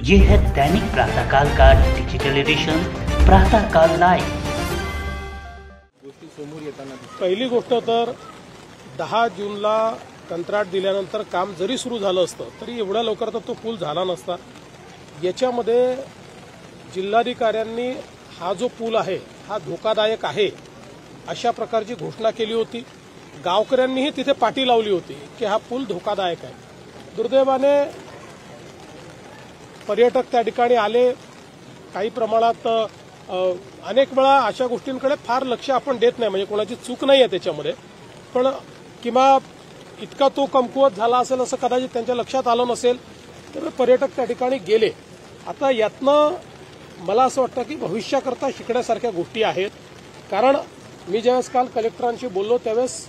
ये है दैनिक प्रातःकाल का डिजिटल एडिशन प्रातःकाल लाइव। पहिली गोष्ट तर 10 जूनला कंत्राट दिल्यानंतर काम जरी सुरू झालं असतं तरी एवढ्या लवकर तर तो पूल झाला नसता। याच्यामध्ये जिल्हाधिकाऱ्यांनी हा जो पूल आहे हा धोकादायक आहे अशा प्रकारची घोषणा केली होती। गावकऱ्यांनीही तिथे पाटी लावली होती की हा पूल धोकादायक आहे। दुर्दैवाने पर्यटक त्या ठिकाणी आले, काही प्रमाणात अनेक वेळा अशा गोष्टींकडे फार लक्ष आपण देत नाही, म्हणजे कोणाची चूक नाही आहे त्याच्यामध्ये, पण किंवा इतका तो कमकुवत झाला असेल असं कदाचित त्यांच्या लक्षात आलं नसेल, तर पर्यटक त्या ठिकाणी गेले। आता यातनं मला असं वाटतं की भविष्याकरता शिकण्यासारख्या गोष्टी आहेत, कारण मी ज्यावेळेस काल कलेक्टरांशी बोललो त्यावेळेस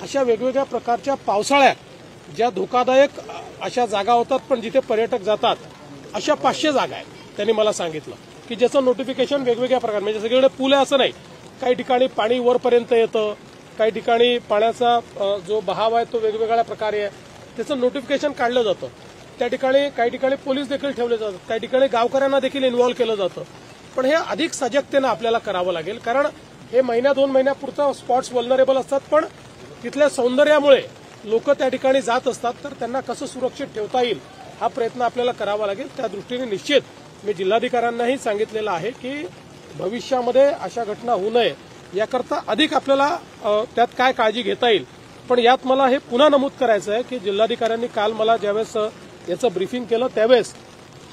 अशा वेगवेगळ्या प्रकारच्या पावसाळ्यात ज्या धोकादायक अशा जागा होतात पण जिथे पर्यटक जातात अशा 500 जागा आहेत। त्यांनी मला सांगितलं की ज्याचं नोटिफिकेशन वेगवेगळ्या प्रकार, म्हणजे सगळीकडे पूल आहे असं नाही, काही ठिकाणी पाणी वरपर्यंत येतं, काही ठिकाणी पाण्याचा जो बहाव आहे तो वेगवेगळ्या प्रकारे आहे, त्याचं नोटिफिकेशन काढलं जातं। त्या ठिकाणी काही ठिकाणी पोलीस देखील ठेवले जातात, काही ठिकाणी गावकऱ्यांना देखील इन्व्हॉल्व केलं जातं। पण हे अधिक सजगतेनं आपल्याला करावं लागेल, कारण हे महिन्या 2 महिन्यापुरतं स्पॉट्स वल्नरेबल असतात, पण तिथल्या सौंदर्यामुळे लोक त्या ठिकाणी जात असतात, तर त्यांना कसं सुरक्षित ठेवता येईल हा प्रयत्न आपल्याला करावा लागेल। त्या दृष्टीने निश्चित मी जिल्हाधिकाऱ्यांनाही सांगितलेलं आहे की भविष्यामध्ये अशा घटना होऊ नये याकरता अधिक आपल्याला त्यात काय काळजी घेता येईल। पण यात मला हे पुन्हा नमूद करायचं आहे की जिल्हाधिकाऱ्यांनी काल मला ज्यावेळेस याचं ब्रीफिंग केलं त्यावेळेस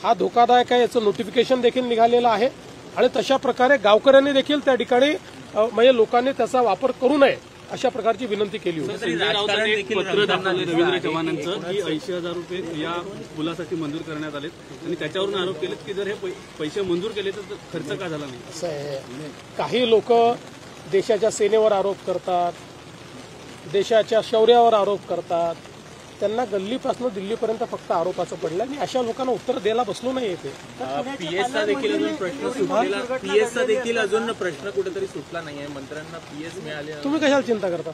हा धोकादायक आहे याचं नोटिफिकेशन देखील निघालेलं आहे, आणि तशा प्रकारे गावकऱ्यांनी देखील त्या ठिकाणी म्हणजे लोकांनी त्याचा वापर करू नये अशा प्रकारची विनंती केली होती। पत्र दाखवले रवींद्र चव्हाणांचं की 80,000 रुपये या पुलासाठी मंजूर करण्यात आले, आणि त्याच्यावरून आरोप केले की जर हे पैसे मंजूर केले तर खर्च का झाला नाही। असं आहे, काही लोक देशाच्या सेनेवर आरोप करतात, देशाच्या शौर्यावर आरोप करतात, त्यांना गल्लीपासून दिल्लीपर्यंत फक्त आरोपाचं पडलं, आणि अशा लोकांना उत्तर द्यायला बसलो नाही येते। पीएसचा देखील अजून प्रश्न सुटलेला, पीएसचा देखील अजून प्रश्न कुठेतरी सुटला नाहीये, मंत्र्यांना पीएस मिळाले, तुम्ही कशाला चिंता करता?